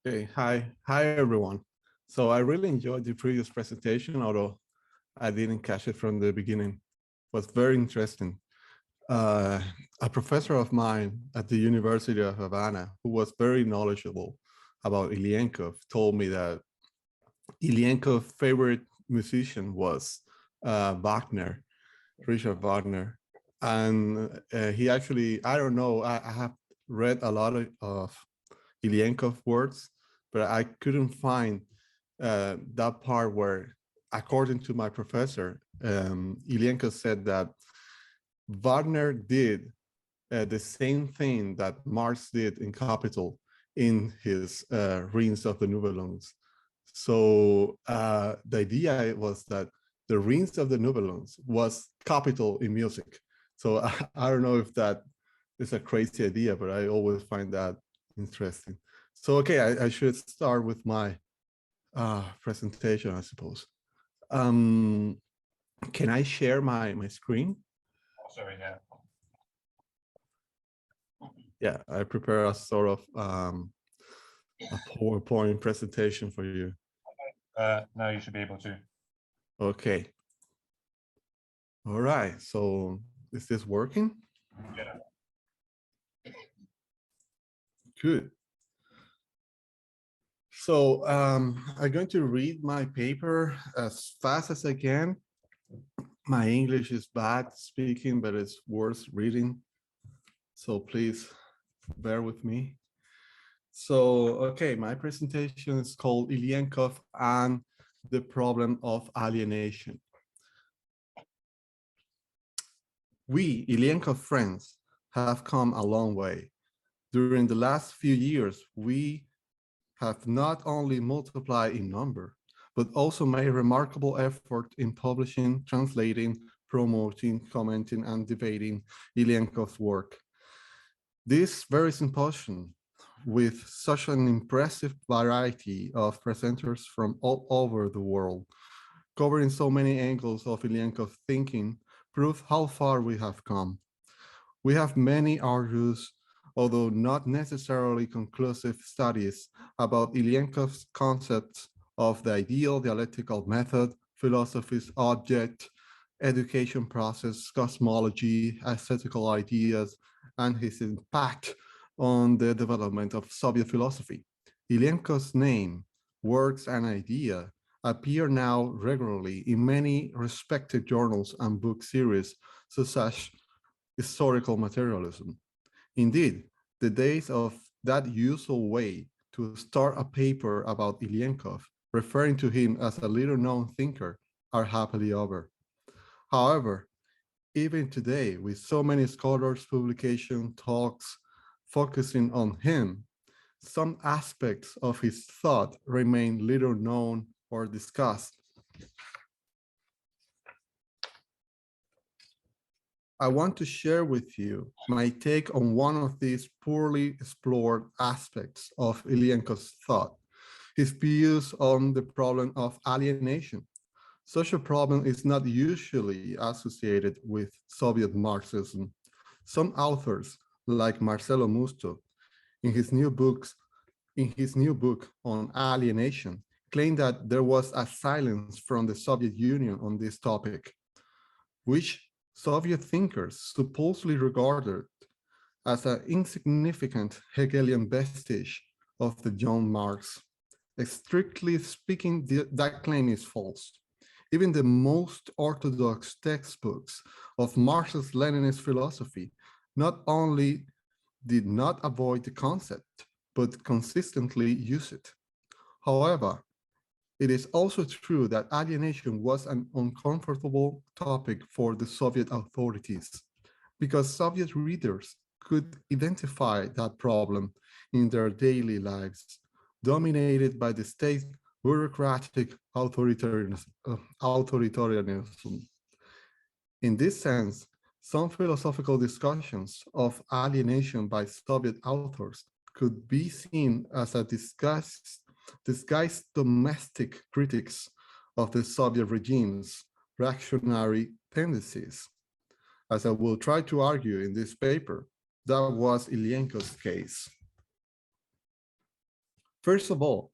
Okay, hi everyone. So I really enjoyed the previous presentation, although I didn't catch it from the beginning. It was very interesting. Uh, a professor of mine at the University of Havana, who was very knowledgeable about Ilyenkov, told me that Ilyenkov's favorite musician was Wagner, Richard Wagner. And he actually, I don't know, I have read a lot of Ilyenkov words, but I couldn't find that part where, according to my professor, Ilyenkov said that Wagner did the same thing that Marx did in Capital in his Reigns of the Nibelungs. So the idea was that the Reigns of the Nibelungs was Capital in music. So I don't know if that is a crazy idea, but I always find that interesting. So, okay, I should start with my presentation, I suppose. Um, can I share my screen? Oh, sorry, yeah. Yeah, I prepare a sort of a PowerPoint presentation for you. No, you should be able to. Okay. All right, so is this working? Yeah. Good. So I'm going to read my paper as fast as I can. My English is bad speaking, but it's worth reading. So please bear with me. So, okay, my presentation is called Ilyenkov and the Problem of Alienation. We, Ilyenkov friends, have come a long way. During the last few years, we have not only multiplied in number, but also made remarkable effort in publishing, translating, promoting, commenting, and debating Ilyenkov's work. This very symposium, with such an impressive variety of presenters from all over the world, covering so many angles of Ilyenkov thinking, proves how far we have come. We have many arduous, although not necessarily conclusive studies about Ilyenkov's concepts of the ideal dialectical method, philosophy's object, education process, cosmology, aesthetical ideas, and his impact on the development of Soviet philosophy. Ilyenkov's name, works, and idea appear now regularly in many respected journals and book series, such as historical materialism. Indeed, the days of that usual way to start a paper about Ilyenkov, referring to him as a little-known thinker, are happily over. However, even today, with so many scholars, publications, talks focusing on him, some aspects of his thought remain little known or discussed. I want to share with you my take on one of these poorly explored aspects of Ilyenkov's thought, his views on the problem of alienation. Such a problem is not usually associated with Soviet Marxism. Some authors, like Marcelo Musto, in his new book on alienation, claim that there was a silence from the Soviet Union on this topic, which Soviet thinkers supposedly regarded as an insignificant Hegelian vestige of the John Marx. Strictly speaking, that claim is false. Even the most orthodox textbooks of Marxist-Leninist philosophy not only did not avoid the concept, but consistently use it. However, it is also true that alienation was an uncomfortable topic for the Soviet authorities, because Soviet readers could identify that problem in their daily lives, dominated by the state bureaucratic authoritarianism. In this sense, some philosophical discussions of alienation by Soviet authors could be seen as a disguised domestic critics of the Soviet regime's reactionary tendencies. As I will try to argue in this paper, that was Ilyenkov's case. First of all,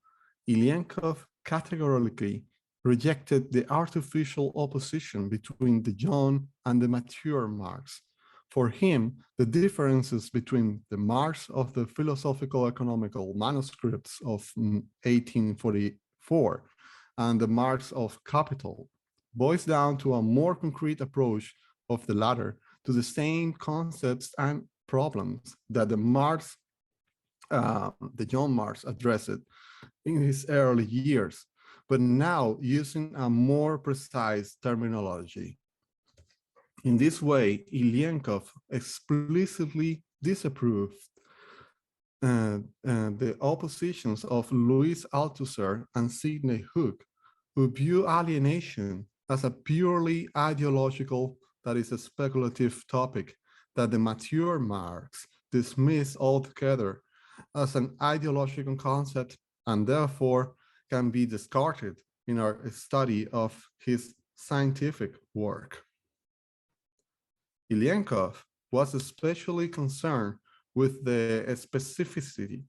Ilyenkov categorically rejected the artificial opposition between the young and the mature Marx. For him, the differences between the Marx of the philosophical economical manuscripts of 1844 and the Marx of Capital boils down to a more concrete approach of the latter to the same concepts and problems that the young Marx addressed in his early years, but now using a more precise terminology. In this way, Ilyenkov explicitly disapproved the oppositions of Louis Althusser and Sidney Hook, who view alienation as a purely ideological, that is a speculative topic that the mature Marx dismissed altogether as an ideological concept and therefore can be discarded in our study of his scientific work. Ilyenkov was especially concerned with the specificity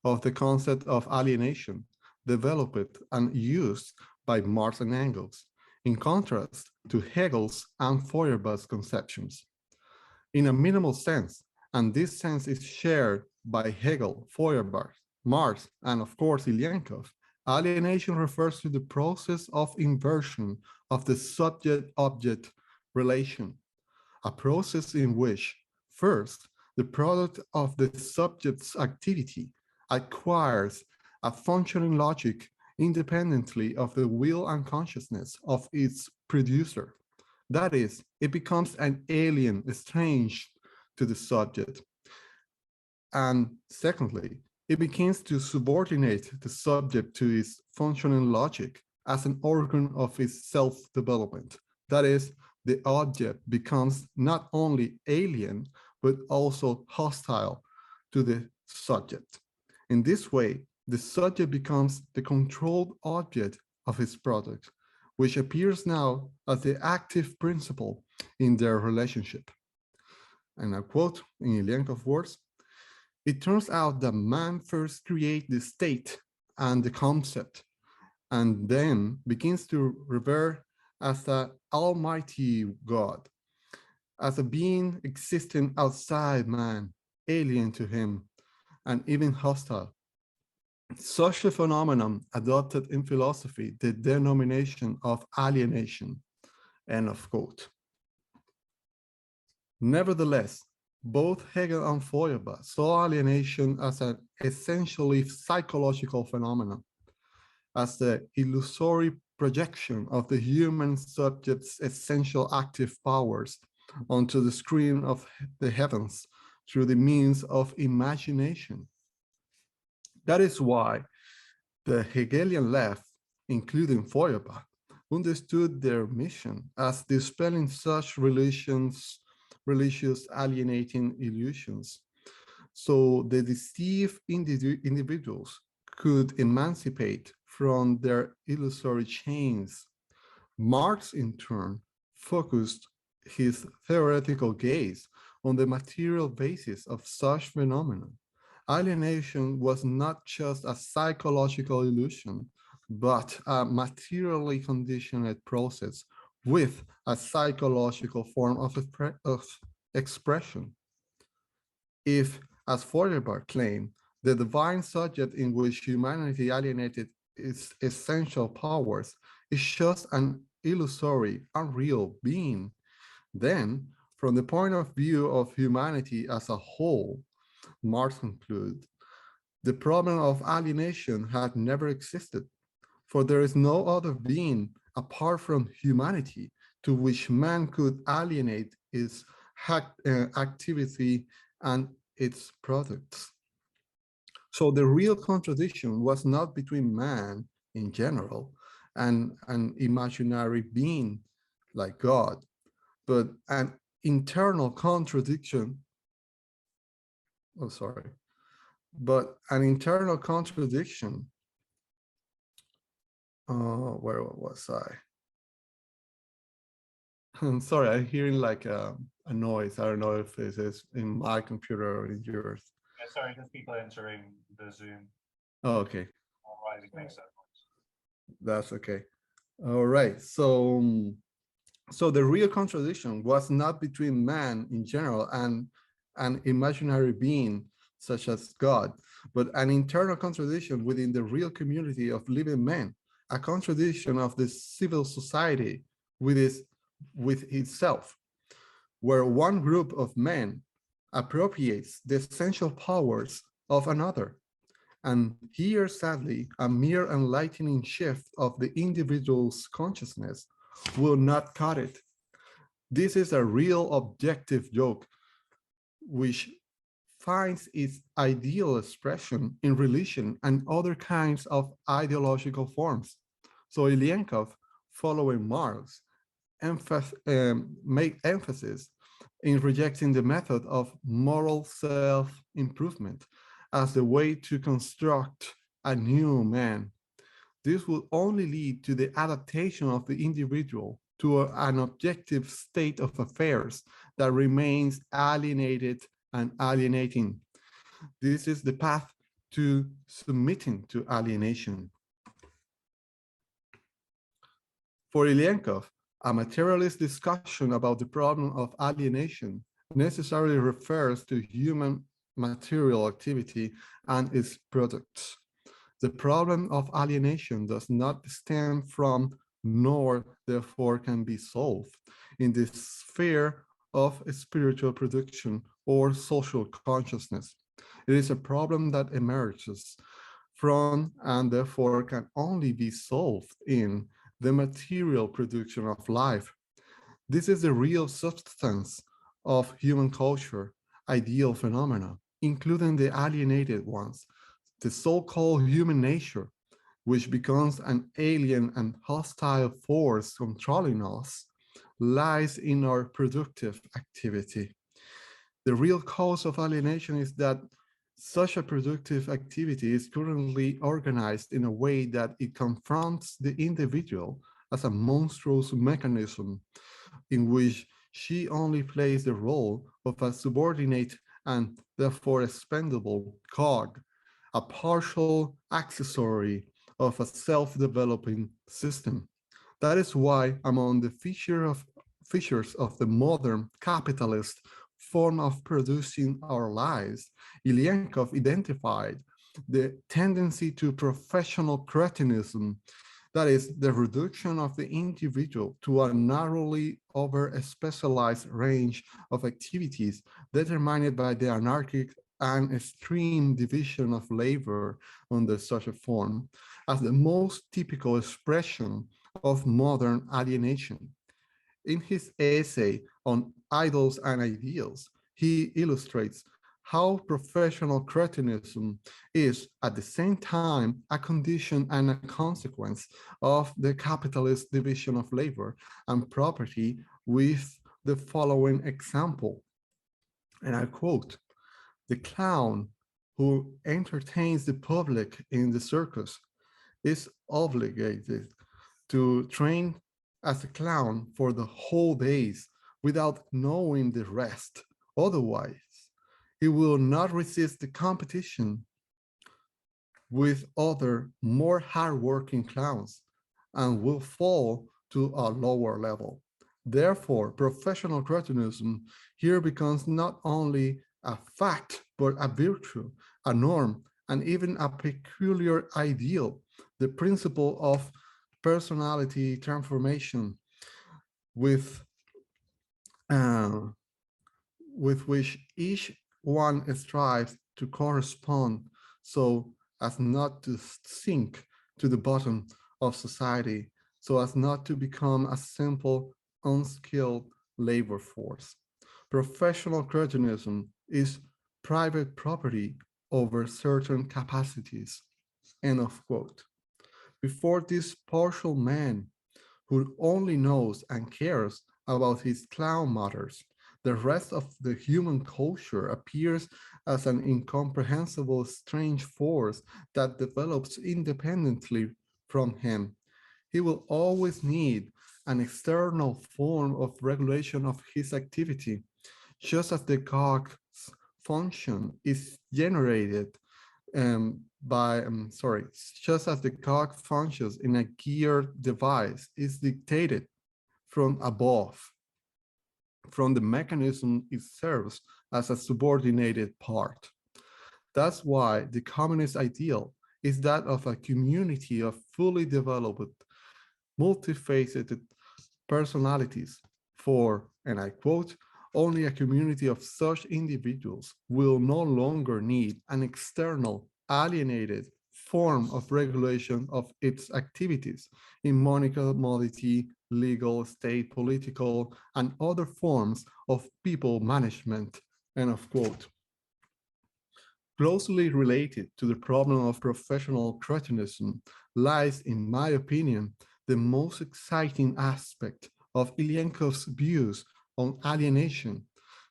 of the concept of alienation developed and used by Marx and Engels, in contrast to Hegel's and Feuerbach's conceptions. In a minimal sense, and this sense is shared by Hegel, Feuerbach, Marx, and of course Ilyenkov, alienation refers to the process of inversion of the subject-object relation, a process in which, first, the product of the subject's activity acquires a functioning logic independently of the will and consciousness of its producer. That is, it becomes an alien, estranged to the subject. And secondly, it begins to subordinate the subject to its functioning logic as an organ of its self-development. That is, the object becomes not only alien, but also hostile to the subject. In this way, the subject becomes the controlled object of its product, which appears now as the active principle in their relationship. And I quote in Ilyenkov's words, "It turns out that man first creates the state and the concept, and then begins to revere as an almighty God, as a being existing outside man, alien to him, and even hostile. Such a phenomenon adopted in philosophy the denomination of alienation," end of quote. Nevertheless, both Hegel and Feuerbach saw alienation as an essentially psychological phenomenon, as the illusory projection of the human subject's essential active powers onto the screen of the heavens through the means of imagination. That is why the Hegelian left, including Feuerbach, understood their mission as dispelling such religious alienating illusions, so the deceived individuals could emancipate from their illusory chains. Marx, in turn, focused his theoretical gaze on the material basis of such phenomena. Alienation was not just a psychological illusion, but a materially conditioned process with a psychological form of expression. If, as Feuerbach claimed, the divine subject in which humanity alienated its essential powers is just an illusory, unreal being, then, from the point of view of humanity as a whole, Marx concludes, the problem of alienation had never existed, for there is no other being apart from humanity to which man could alienate its activity and its products. So the real contradiction was not between man in general and an imaginary being like God, but an internal contradiction. Oh, sorry. But an internal contradiction. Where was I? I'm sorry, I'm hearing like a noise. I don't know if this is in my computer or in yours. Sorry, there's people entering the Zoom. Oh, okay, Why it makes that noise. that's okay. All right, so the real contradiction was not between man in general and an imaginary being such as God, but an internal contradiction within the real community of living men, a contradiction of the civil society with itself, where one group of men appropriates the essential powers of another. And here, sadly, a mere enlightening shift of the individual's consciousness will not cut it. This is a real objective joke, which finds its ideal expression in religion and other kinds of ideological forms. So Ilyenkov, following Marx, made emphasis in rejecting the method of moral self-improvement as the way to construct a new man. This will only lead to the adaptation of the individual to an objective state of affairs that remains alienated and alienating. This is the path to submitting to alienation. For Ilyenkov, a materialist discussion about the problem of alienation necessarily refers to human material activity and its products. The problem of alienation does not stem from, nor therefore can be solved, in the sphere of spiritual production or social consciousness. It is a problem that emerges from and therefore can only be solved in the material production of life. This is the real substance of human culture, ideal phenomena, including the alienated ones, the so-called human nature, which becomes an alien and hostile force controlling us, lies in our productive activity. The real cause of alienation is that such a productive activity is currently organized in a way that it confronts the individual as a monstrous mechanism in which she only plays the role of a subordinate and therefore expendable cog, a partial accessory of a self-developing system. That is why among the features of the modern capitalist form of producing our lives, Ilyenkov identified the tendency to professional cretinism, that is, the reduction of the individual to a narrowly over-specialized range of activities determined by the anarchic and extreme division of labor under such a form as the most typical expression of modern alienation. In his essay on idols and ideals, he illustrates how professional cretinism is at the same time a condition and a consequence of the capitalist division of labor and property with the following example. And I quote, "The clown who entertains the public in the circus is obligated to train as a clown for the whole days without knowing the rest. Otherwise, he will not resist the competition with other more hardworking clowns and will fall to a lower level. Therefore, professional cretinism here becomes not only a fact, but a virtue, a norm, and even a peculiar ideal, the principle of personality transformation with which each one strives to correspond so as not to sink to the bottom of society, so as not to become a simple, unskilled labor force. Professional cretinism is private property over certain capacities." End of quote. Before this partial man who only knows and cares about his clown matters, the rest of the human culture appears as an incomprehensible strange force that develops independently from him. He will always need an external form of regulation of his activity, just as the cogs function is generated just as the cog functions in a geared device is dictated from above, from the mechanism it serves as a subordinated part. That's why the communist ideal is that of a community of fully developed, multifaceted personalities for, and I quote, only a community of such individuals will no longer need an external, alienated form of regulation of its activities in monetary commodity, legal, state, political, and other forms of people management, end of quote. Closely related to the problem of professional cretinism lies, in my opinion, the most exciting aspect of Ilyenkov's views on alienation.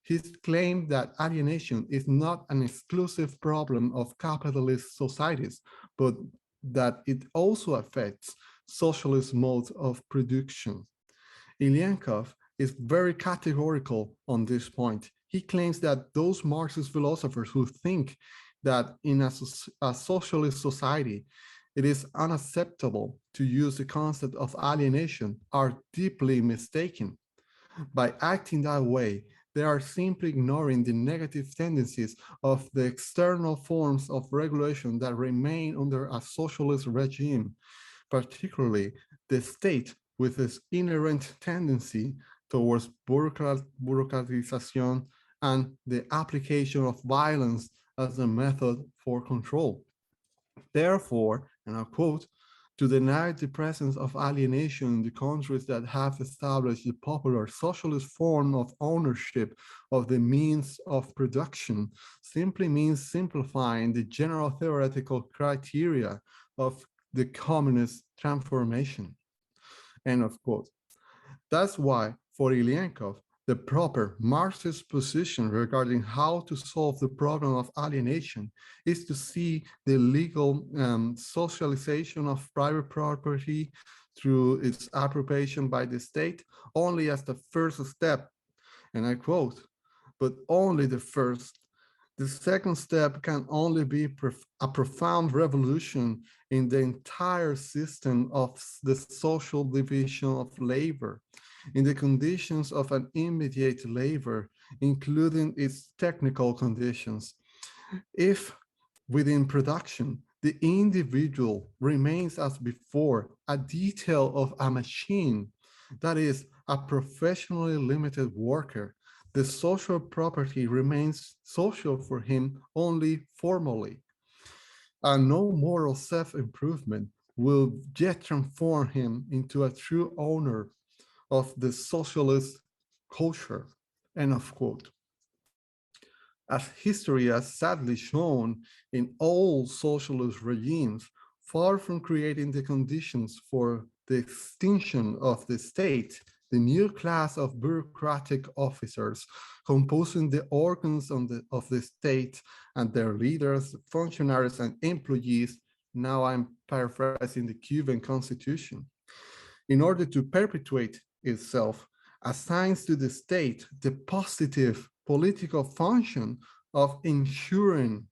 His claim that alienation is not an exclusive problem of capitalist societies, but that it also affects socialist modes of production. Ilyenkov is very categorical on this point. He claims that those Marxist philosophers who think that in a socialist society, it is unacceptable to use the concept of alienation are deeply mistaken. By acting that way, they are simply ignoring the negative tendencies of the external forms of regulation that remain under a socialist regime, particularly the state with its inherent tendency towards bureaucratization and the application of violence as a method for control. Therefore, and I quote, to deny the presence of alienation in the countries that have established the popular socialist form of ownership of the means of production simply means simplifying the general theoretical criteria of the communist transformation. End of quote. That's why, for Ilyenkov, the proper Marxist position regarding how to solve the problem of alienation is to see the legal socialization of private property through its appropriation by the state only as the first step, and I quote, but only the first. The second step can only be a profound revolution in the entire system of the social division of labor, in the conditions of an immediate labor, including its technical conditions. If within production, the individual remains as before a detail of a machine, that is, a professionally limited worker, the social property remains social for him only formally. And no moral self-improvement will yet transform him into a true owner of the socialist culture, end of quote. As history has sadly shown in all socialist regimes, far from creating the conditions for the extinction of the state, the new class of bureaucratic officers composing the organs of the state and their leaders, functionaries, and employees, now I'm paraphrasing the Cuban constitution, in order to perpetuate itself, assigns to the state the positive political function of ensuring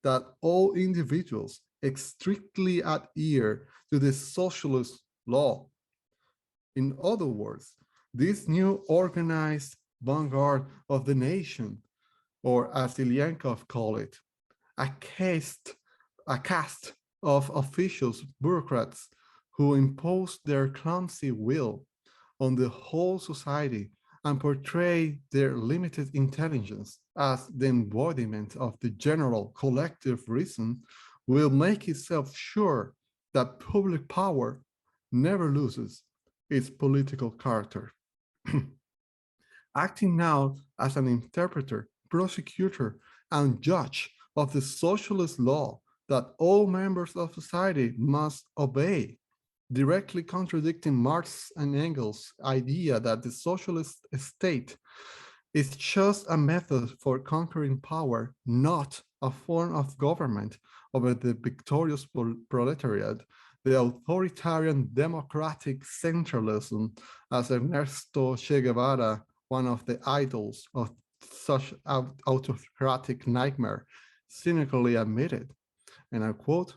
that all individuals strictly adhere to the socialist law. In other words, this new organized vanguard of the nation, or as Ilyenkov called it, a caste of officials, bureaucrats, who impose their clumsy will on the whole society and portray their limited intelligence as the embodiment of the general collective reason, will make itself sure that public power never loses its political character. Acting now as an interpreter, prosecutor, and judge of the socialist law that all members of society must obey, directly contradicting Marx and Engels' idea that the socialist state is just a method for conquering power, not a form of government over the victorious proletariat, the authoritarian democratic centralism, as Ernesto Che Guevara, one of the idols of such autocratic nightmare cynically admitted, and I quote,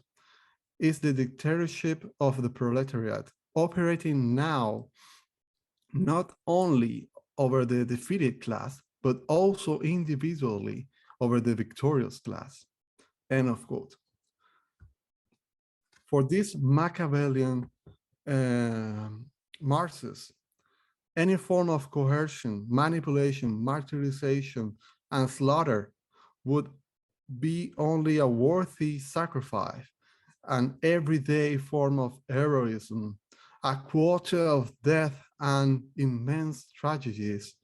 is the dictatorship of the proletariat operating now not only over the defeated class, but also individually over the victorious class, end of quote. For this Machiavellian Marxist, any form of coercion, manipulation, martyrization, and slaughter would be only a worthy sacrifice, an everyday form of heroism, a quota of death and immense tragedies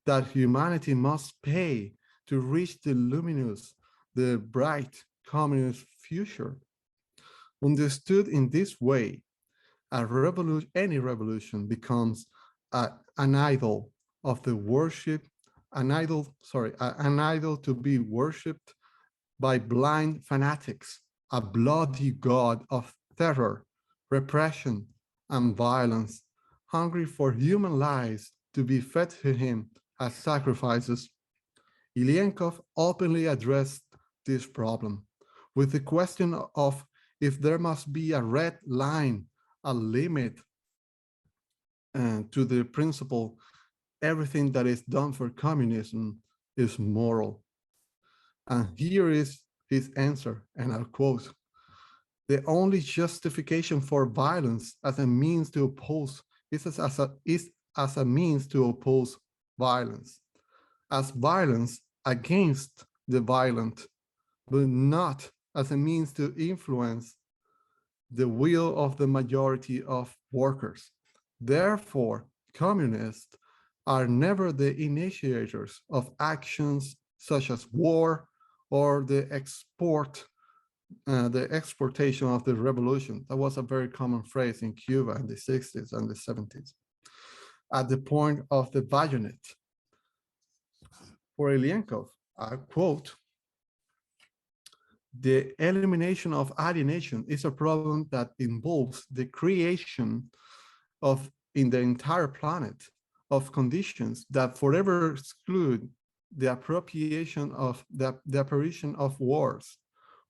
that humanity must pay to reach the luminous, the bright communist future. Understood in this way, any revolution becomes an idol of the worship, an idol to be worshipped by blind fanatics, a bloody god of terror, repression, and violence, hungry for human lives to be fed to him as sacrifices. Ilyenkov openly addressed this problem with the question of if there must be a red line, a limit to the principle, everything that is done for communism is moral. And here is his answer, and I'll quote, the only justification for violence as a means to oppose is as a means to oppose violence, as violence against the violent, but not as a means to influence the will of the majority of workers. Therefore, communists are never the initiators of actions such as war or the exportation of the revolution. That was a very common phrase in Cuba in the 60s and the 70s. At the point of the bayonet. For Ilyenkov, I quote, the elimination of alienation is a problem that involves the creation of, in the entire planet, of conditions that forever exclude the appropriation of the apparition of wars.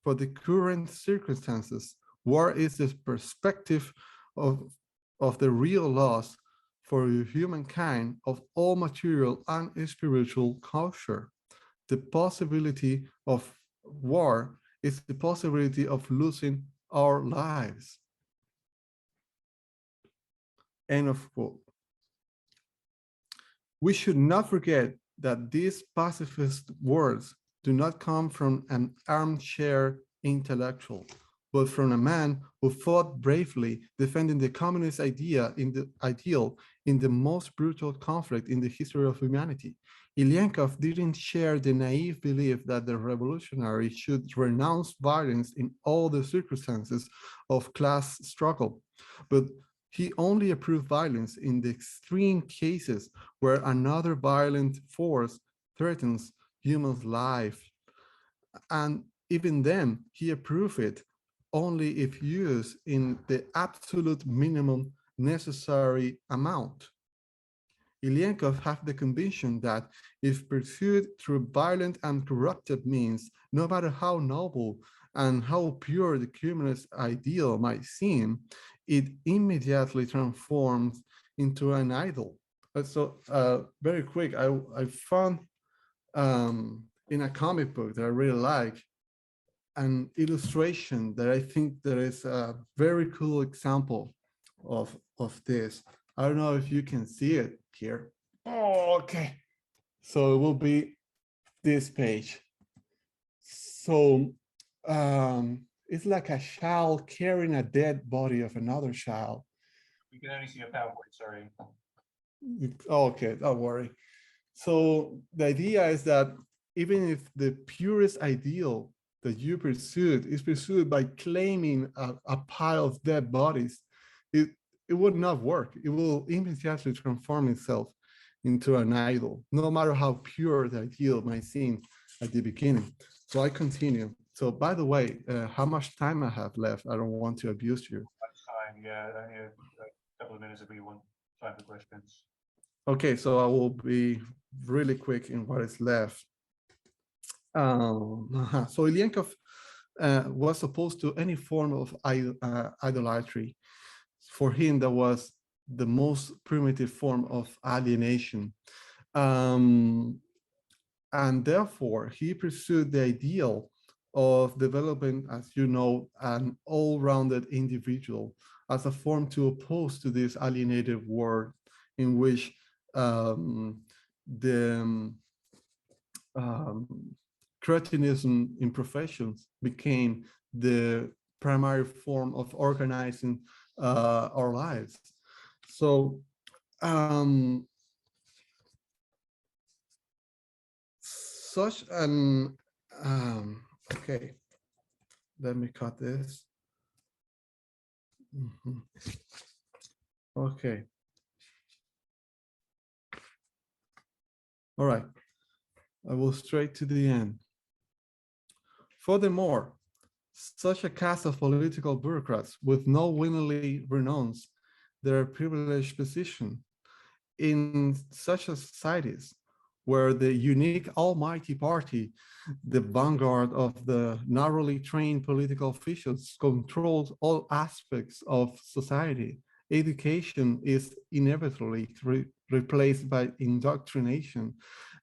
For the current circumstances, war is the perspective of the real loss for humankind of all material and spiritual culture. The possibility of war is the possibility of losing our lives. End of quote. We should not forget that these pacifist words do not come from an armchair intellectual, but from a man who fought bravely defending the communist ideal in the most brutal conflict in the history of humanity. Ilyenkov didn't share the naive belief that the revolutionary should renounce violence in all the circumstances of class struggle, but he only approved violence in the extreme cases where another violent force threatens human life. And even then, he approved it only if used in the absolute minimum necessary amount. Ilyenkov had the conviction that if pursued through violent and corrupted means, no matter how noble and how pure the communist ideal might seem, it immediately transforms into an idol. So very quick, I found in a comic book that I really like an illustration that I think that is a very cool example of this. I don't know if you can see it here. Oh, okay. So it will be this page. So it's like a child carrying a dead body of another child. You can only see a PowerPoint, sorry. Okay, don't worry. So the idea is that even if the purest ideal that you pursued is pursued by claiming a pile of dead bodies, it would not work. It will immediately transform itself into an idol, no matter how pure the ideal might seem at the beginning. So I continue. So by the way, how much time I have left? I don't want to abuse you. Much time, yeah, only a couple of minutes if we want time for questions. Okay, so I will be really quick in what is left. So Ilyenkov was opposed to any form of idolatry. For him, that was the most primitive form of alienation. And therefore, he pursued the ideal of developing, as you know, an all-rounded individual as a form to oppose to this alienated world in which the cretinism in professions became the primary form of organizing our lives. So such an okay, let me cut this. Okay, all right, I will straight to the end. Furthermore, such a cast of political bureaucrats would not willingly renounce their privileged position in such a societies where the unique almighty party, the vanguard of the narrowly trained political officials, controls all aspects of society. Education is inevitably replaced by indoctrination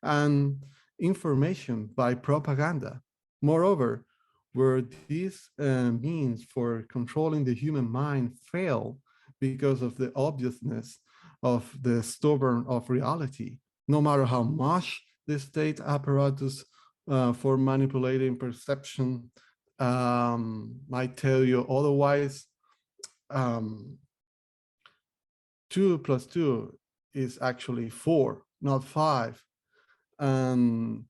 and information by propaganda. Moreover, where these means for controlling the human mind fail because of the obviousness of the stubborn of reality, no matter how much the state apparatus for manipulating perception might tell you otherwise. 2 plus 2 is actually 4, not 5. And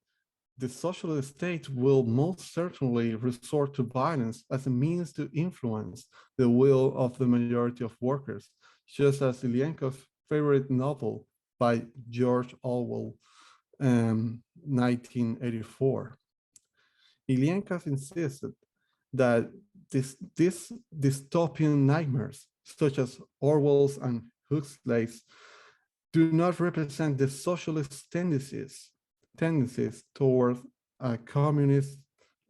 the socialist state will most certainly resort to violence as a means to influence the will of the majority of workers, just as Ilyenkov's favorite novel by George Orwell, 1984. Ilyenkov insisted that these dystopian nightmares, such as Orwell's and Huxley's, do not represent the socialist tendencies toward a communist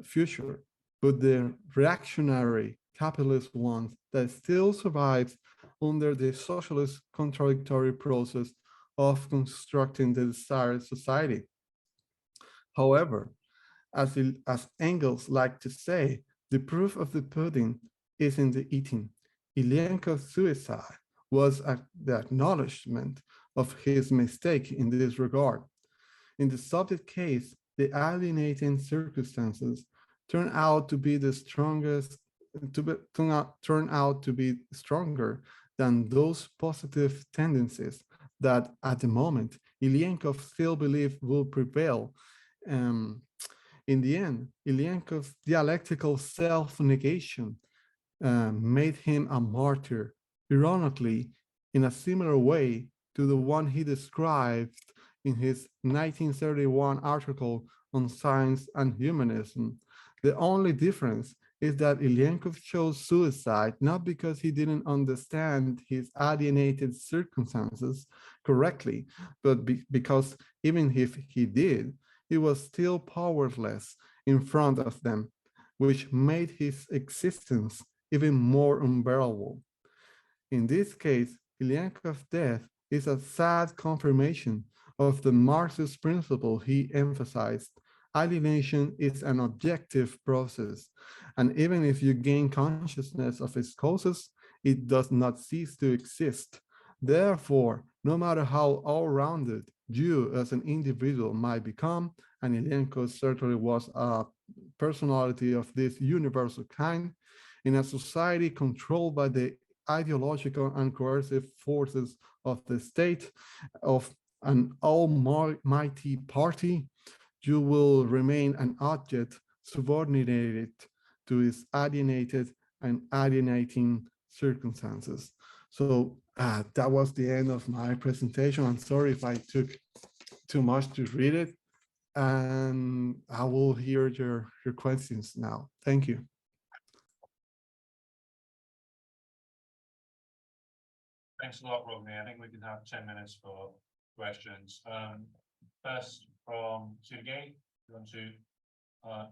future, but the reactionary capitalist ones that still survives under the socialist contradictory process of constructing the desired society. However, as Engels liked to say, the proof of the pudding is in the eating. Ilyenkov's suicide was the acknowledgement of his mistake in this regard. In the subject case, the alienating circumstances turn out to be stronger than those positive tendencies that at the moment Ilyenkov still believed will prevail. In the end, Ilyenkov's dialectical self-negation made him a martyr, ironically, in a similar way to the one he described in his 1931 article on science and humanism. The only difference is that Ilyenkov chose suicide not because he didn't understand his alienated circumstances correctly, but because even if he did, he was still powerless in front of them, which made his existence even more unbearable. In this case, Ilyenkov's death is a sad confirmation of the Marxist principle he emphasized. Alienation is an objective process, and even if you gain consciousness of its causes, it does not cease to exist. Therefore, no matter how all-rounded you as an individual might become, and Ilyenkov certainly was a personality of this universal kind, in a society controlled by the ideological and coercive forces of the state, of an almighty party, you will remain an object subordinated to its alienated and alienating circumstances. So that was the end of my presentation. I'm sorry if I took too much to read it, and I will hear your questions now. Thank you. Thanks a lot, Rogney. I think we can have 10 minutes for questions. First from Sergey, you want to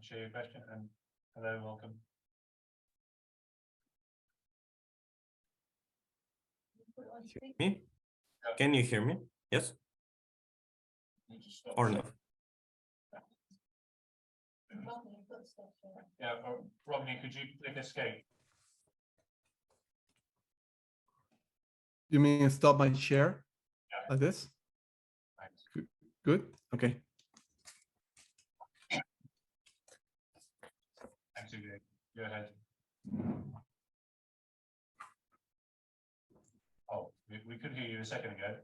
share your question? And hello, welcome. Me? Can you hear me? Yes or no? Yeah, Rogney, could you click escape? You mean stop my share like this? Thanks. Good. Okay. Thanks, Sergey. Go ahead. Oh, we could hear you a second ago.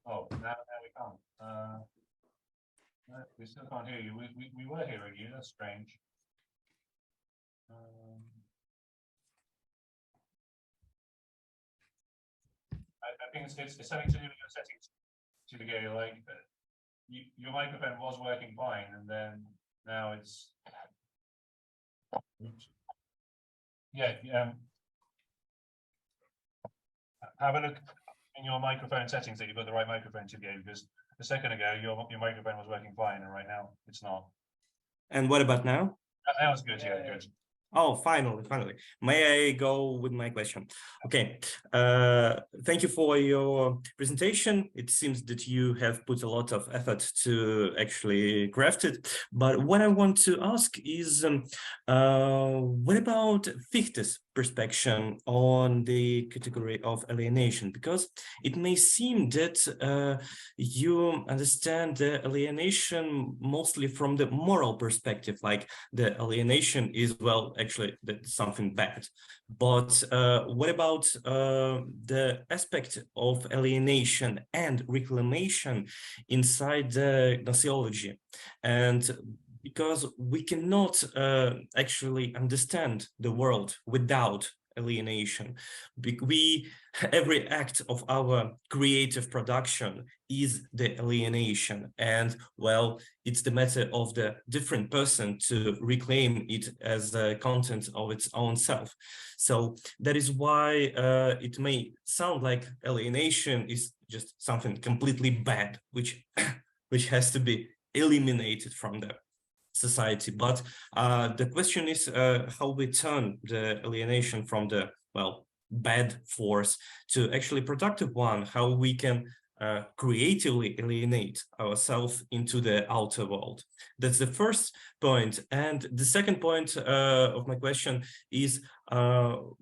Oh, now we can't. No, we still can't hear you. We were hearing you. That's strange. I think it's something to do with your settings. To the game, like your microphone was working fine, and then now it's. Oops. Yeah. Have a look in your microphone settings that you've got the right microphone to go, because a second ago your microphone was working fine, and right now it's not. And what about now? That was good. Yeah, good. Oh, finally. May I go with my question? Okay. Thank you for your presentation. It seems that you have put a lot of effort to actually craft it. But what I want to ask is, what about Fichte's perspective on the category of alienation? Because it may seem that you understand the alienation mostly from the moral perspective, like the alienation is, well, actually that's something bad. But what about the aspect of alienation and reclamation inside the gnoseology? And because we cannot actually understand the world without alienation. Every act of our creative production is the alienation, and well, it's the matter of the different person to reclaim it as the content of its own self. So that is why it may sound like alienation is just something completely bad, which has to be eliminated from the society. But the question is how we turn the alienation from the, well, bad force to actually productive one, how we can creatively alienate ourselves into the outer world. That's the first point. And the second point of my question is, how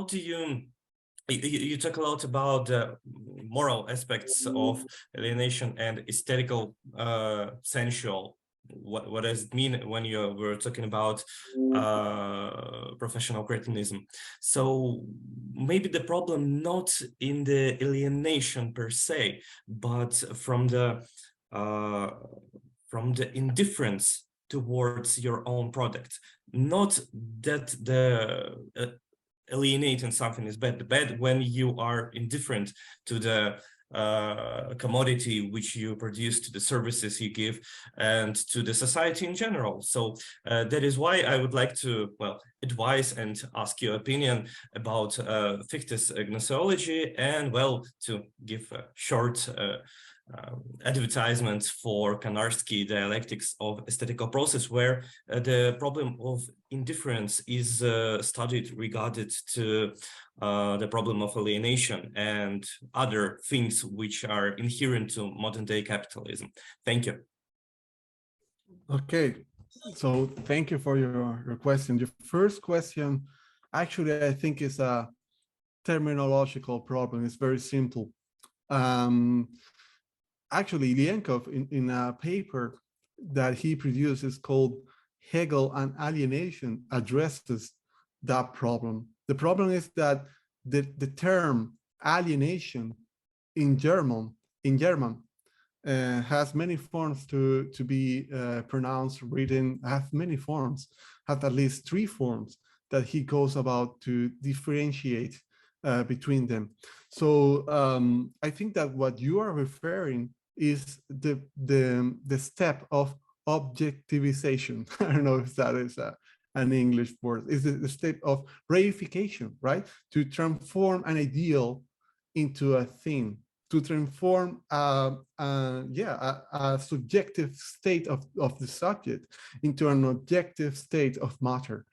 do you talk a lot about the moral aspects of alienation and aesthetical, sensual. What does it mean when we're talking about professional cretinism? So maybe the problem not in the alienation per se, but from the indifference towards your own product. Not that the alienating something is bad when you are indifferent to the commodity which you produce, to the services you give, and to the society in general. So that is why I would like to, well, advise and ask your opinion about Fichte's gnoseology, and, well, to give a short advertisement for Kanarsky dialectics of aesthetical process, where the problem of indifference is studied regarded to the problem of alienation and other things which are inherent to modern day capitalism. Thank you. Okay, so thank you for your question. Your first question, actually, I think is a terminological problem. It's very simple. Actually, Ilyenkov, in a paper that he produces called Hegel and Alienation, addresses that problem. The problem is that the term alienation in German has many forms to be pronounced, written, have many forms, have at least 3 forms that he goes about to differentiate between them. So I think that what you are referring is the step of objectivization. I don't know if that is an English word. Is the step of reification, right? To transform an ideal into a thing. to transform a subjective state of the subject into an objective state of matter.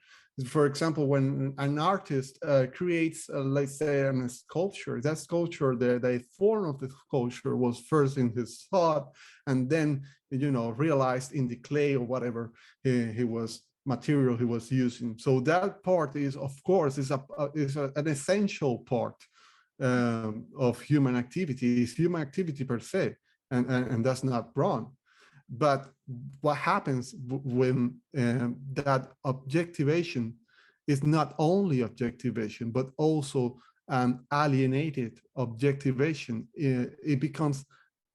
For example, when an artist creates, let's say, a sculpture, that sculpture, the form of the sculpture was first in his thought, and then, you know, realized in the clay or whatever material he was using. So that part is, of course, an essential part of human activity. Is human activity per se, and that's not wrong. But what happens when that objectivation is not only objectivation, but also an alienated objectivation? It becomes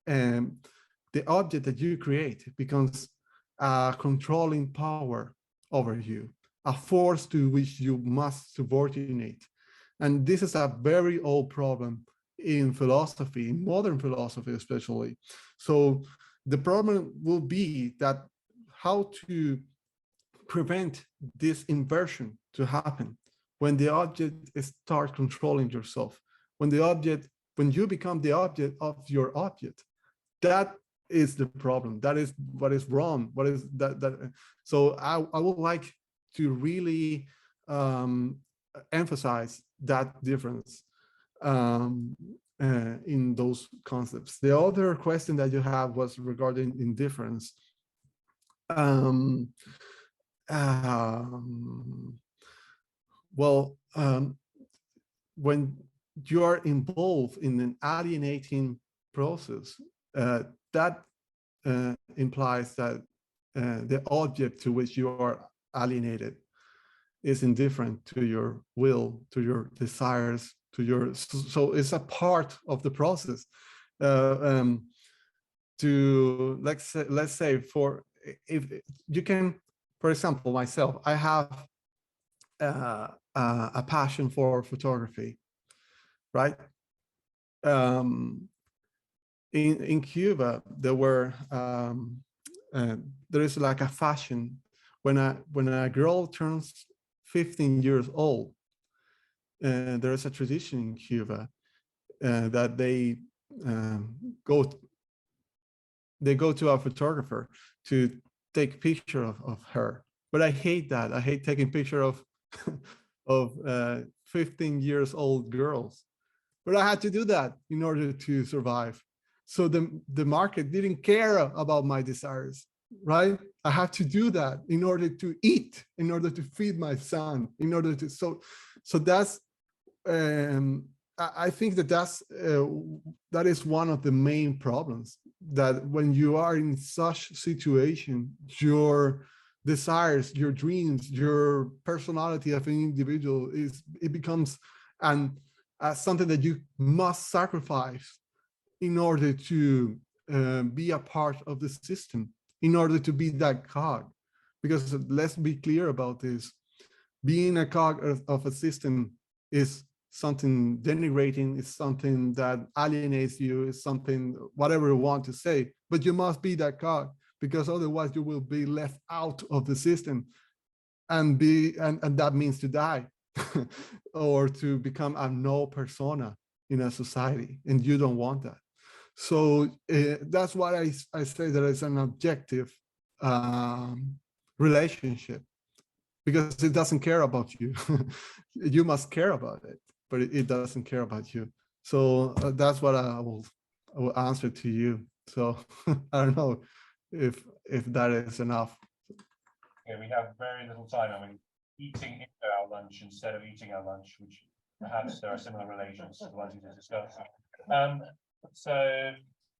the object that you create becomes a controlling power over you, a force to which you must subordinate. And this is a very old problem in philosophy, in modern philosophy especially. So the problem will be that how to prevent this inversion to happen when the object starts controlling yourself, when you become the object of your object. That is the problem. That is what is wrong. What is that? So I would like to really emphasize that difference in those concepts. The other question that you have was regarding indifference. When you are involved in an alienating process, that implies that the object to which you are alienated is indifferent to your will, to your desires, to your, so it's a part of the process. To let's say, for if you can, for example, myself, I have a passion for photography, right? In Cuba, there is like a fashion when a girl turns 15 years old. There is a tradition in Cuba that they go to a photographer to take picture of her. But I hate that. I hate taking picture of 15 years old girls. But I had to do that in order to survive. So the market didn't care about my desires, right? I have to do that in order to eat, in order to feed my son, in order to, so that's, I think that is one of the main problems, that when you are in such situation, your desires, your dreams, your personality of an individual it becomes something that you must sacrifice in order to be a part of the system, in order to be that cog. Because let's be clear about this, being a cog of a system is something denigrating, is something that alienates you, is something, whatever you want to say, but you must be that cog, because otherwise you will be left out of the system, and that means to die or to become a no persona in a society, and you don't want that. So that's why I say that it's an objective relationship, because it doesn't care about you. You must care about it, but it doesn't care about you. So that's what I will answer to you. So I don't know if that is enough. Okay, we have very little time. I mean, eating into our lunch instead of eating our lunch, which perhaps there are similar relations to the ones you just discussed. So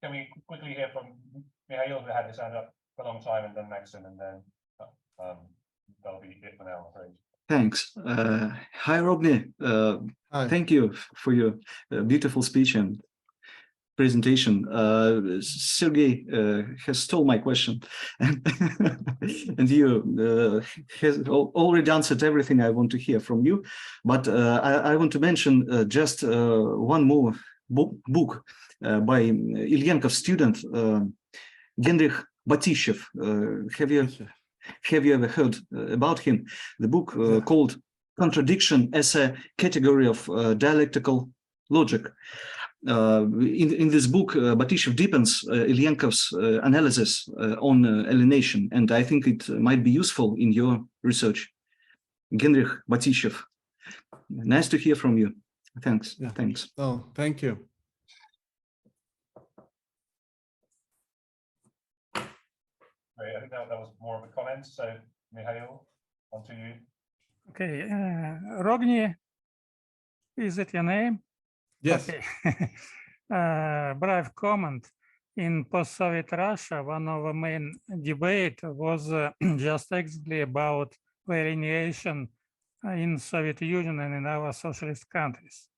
can we quickly hear from Mihail, who had his hand up for a long time, and then Maxim, and then that'll be it for now, I'm afraid. Thanks. Hi, Rogney. Hi. Thank you for your beautiful speech and presentation. Sergey has stole my question, and you has already answered everything I want to hear from you. But I want to mention just one more book by Ilyenkov student, Genrikh Batishev. Have you ever heard about him? The book called Contradiction as a Category of Dialectical Logic. in this book, Batishev deepens Ilyenkov's analysis on alienation, and I think it might be useful in your research. Genrikh Batishev, nice to hear from you. Thanks. Yeah. Thanks. Oh, thank you. Great. I think that was more of a comment. So, Mikhail, on to you. Okay, Rogney, is it your name? Yes. Okay. Brief comment. In post-Soviet Russia, one of the main debate was just exactly about the alienation in Soviet Union and in our socialist countries.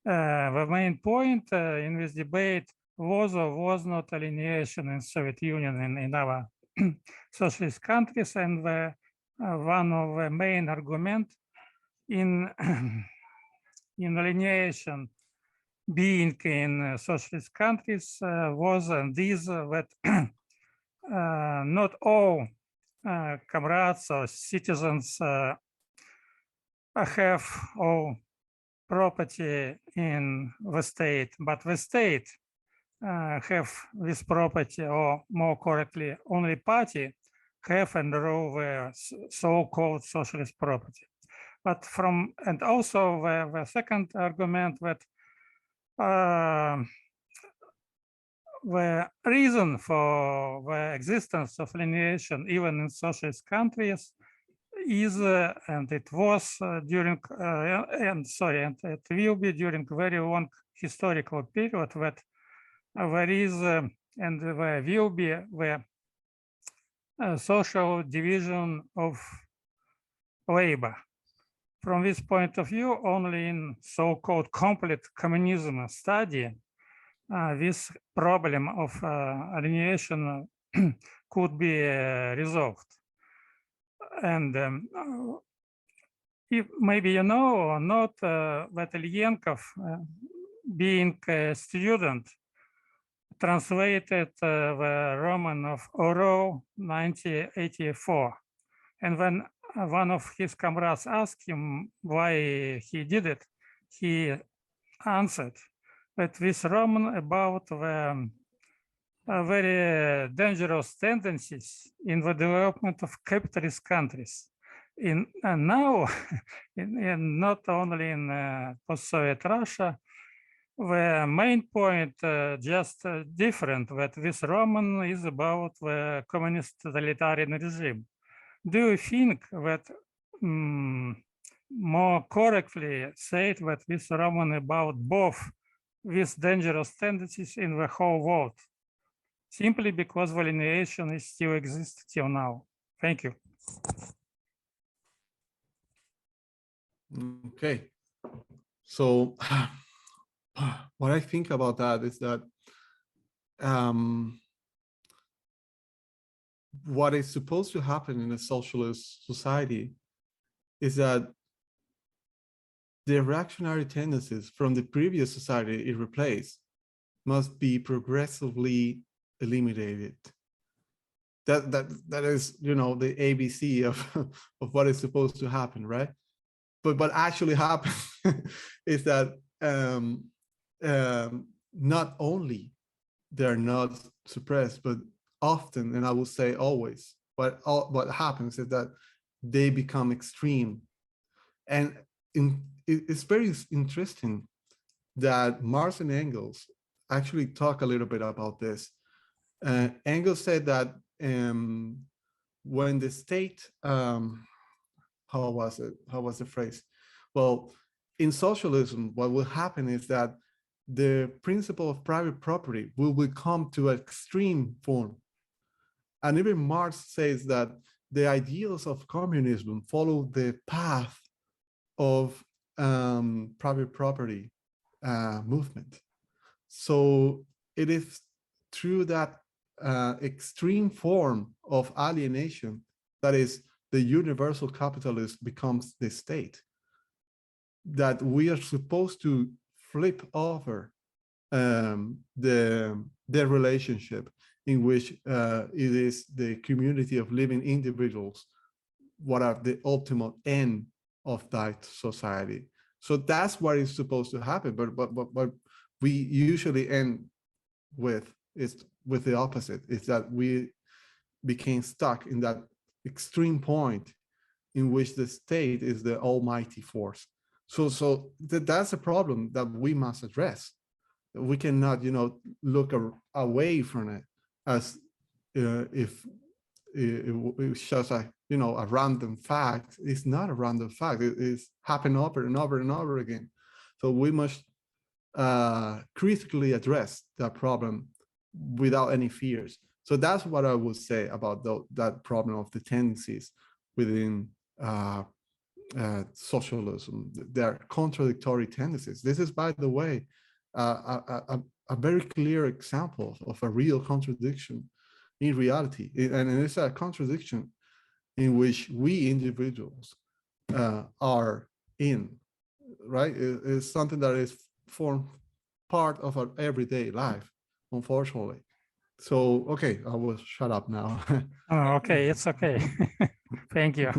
The main point in this debate was or was not alienation in Soviet Union and in our socialist countries, and one of the main argument in in alienation being in socialist countries was this that not all comrades or citizens have all property in the state, but the state have this property, or more correctly, only party have and rule the so-called socialist property. But and also the second argument that the reason for the existence of alienation, even in socialist countries, is and it was during and it will be during very long historical period that there is and there will be the social division of labor. From this point of view, only in so-called complete communism study, this problem of alienation could be resolved. And if maybe you know or not that Ilyenkov, being a student, translated the Roman of Oro 1984. And when one of his comrades asked him why he did it, he answered that this Roman about the very dangerous tendencies in the development of capitalist countries. And now, not only in post-Soviet Russia, the main point just different, that this Roman is about the communist totalitarian regime. Do you think that more correctly said that this Roman about both these dangerous tendencies in the whole world, simply because the alienation still exists till now? Thank you. Okay. So what I think about that is that what is supposed to happen in a socialist society is that the reactionary tendencies from the previous society it replaced must be progressively eliminated. That is, you know, the ABC of what is supposed to happen, right? But what actually happens is that not only they're not suppressed, but often, and I will say always, what happens is that they become extreme. And it's very interesting that Marx and Engels actually talk a little bit about this. Engels said that when the state, how was the phrase? Well, in socialism, what will happen is that the principle of private property will come to an extreme form. And even Marx says that the ideals of communism follow the path of private property movement. So it is through that extreme form of alienation, that is, the universal capitalist becomes the state, that we are supposed to flip over the relationship in which it is the community of living individuals what are the ultimate end of that society. So that's what is supposed to happen. But we usually end with is with the opposite, is that we became stuck in that extreme point in which the state is the almighty force. So that's a problem that we must address. We cannot, look away from it as if it's just a random fact. It's not a random fact. It's happened over and over and over again. So we must critically address that problem without any fears. So that's what I would say about that problem of the tendencies within socialism. They're contradictory tendencies. This is, by the way, a very clear example of a real contradiction in reality. And it's a contradiction in which we individuals are in, right? It's something that is formed part of our everyday life, unfortunately. So, okay, I will shut up now. Oh, okay, it's okay. Thank you.